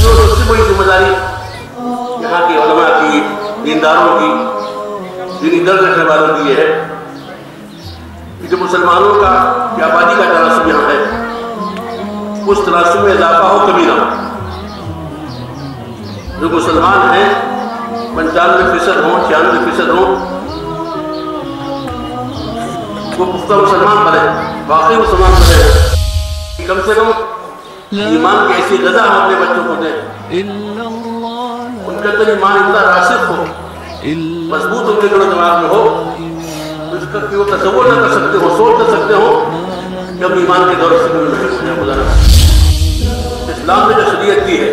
سب سے بڑی ذمہ داری یہاں کے علماء کی، دینداروں کی، دینی درد رکھنے والوں کی یہ ہے کہ جو مسلمانوں کا آبادی کا تناسب یہاں ہے اس تناسب میں اضافہ ہو، کمی نہ ہو۔ جو مسلمان ہیں 95% ہوں، 96% ہوں، وہ پختہ مسلمان بنے، واقعی مسلمان بنے، کم سے کم ایمان کی ایسی غذا ہم اپنے بچوں کو دیں، ان کے اندر ایمان اتنا راسخ ہو، مضبوط ان کے دل و دماغ میں ہو اس کا کہ وہ تصور نہ کر سکتے ہو، سوچ نہ سکتے ہو کہ ہم ایمان کے دور سے گزارا۔ اسلام نے جو شریعت کی ہے،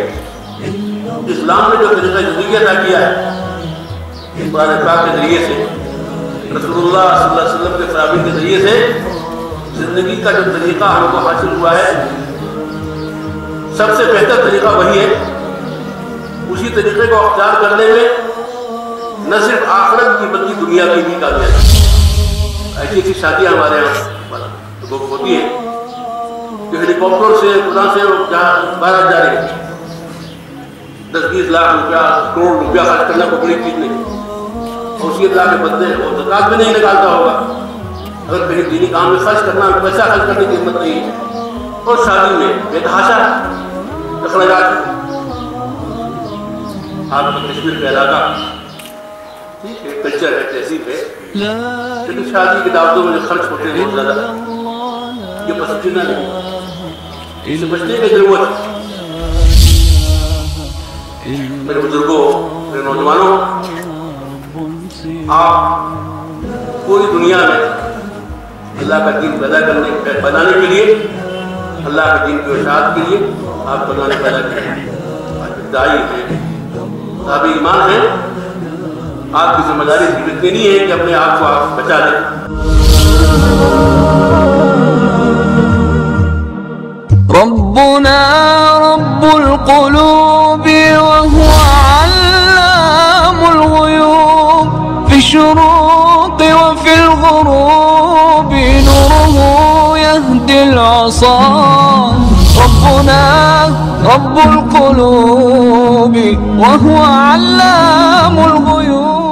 اسلام نے جو طریقہ زندگی ادا کیا ہے، قرآن پاک کے ذریعے سے، رسول اللہ صلی اللہ علیہ وسلم کے صحابی کے ذریعے سے زندگی کا جو طریقہ ہم کو حاصل ہوا ہے، سب سے بہتر طریقہ وہی ہے۔ اسی طریقے کو اختیار کرنے میں نہ صرف آخرت کی بلکہ دنیا کی بھی کامیابی۔ ایسی ایسی شادیاں ہمارے یہاں لوگ ہوتی ہیں کہ ہیلی کاپٹر سے خدا سے باہر جا رہی ہے، 10-20 لاکھ روپیہ، کروڑ روپیہ خرچ کرنا کوئی بڑی چیز نہیں، اور اسی اللہ کے بدلے وہ زکات بھی نہیں نکالتا ہوگا۔ اگر کہیں دینی کام میں خرچ کرنا، پیسہ خرچ کرنے کی ہمت نہیں ہے، اور شادی میں بے تحاشا اخراجات۔ آپ کا کشمیر کا علاقہ ٹھیک ہے، کلچر ہے، تہذیب ہے، لیکن شادی کی دعوتوں میں جو خرچ ہوتے ہیں بہت زیادہ، یہ پسندیدہ نہیں، اس سے بچنے کی ضرورت ہے۔ میرے بزرگوں، میرے نوجوانوں، آپ پوری دنیا میں اللہ کا دین بنانے کے لیے، اللہ کے دین کی اشاعت کے لیے آپ بنانے پیدا کریں۔ آپ داعی ہیں، صاحب ایمان ہیں، آپ کی ذمہ داری اتنی نہیں ہے کہ اپنے آپ کو آپ بچا لیں۔ ربنا رب القلوب وهو علام الغيوب، في الشروق وفي الغروب نوره يهدي العصا. ربنا رب القلوب وهو علام الغيوب.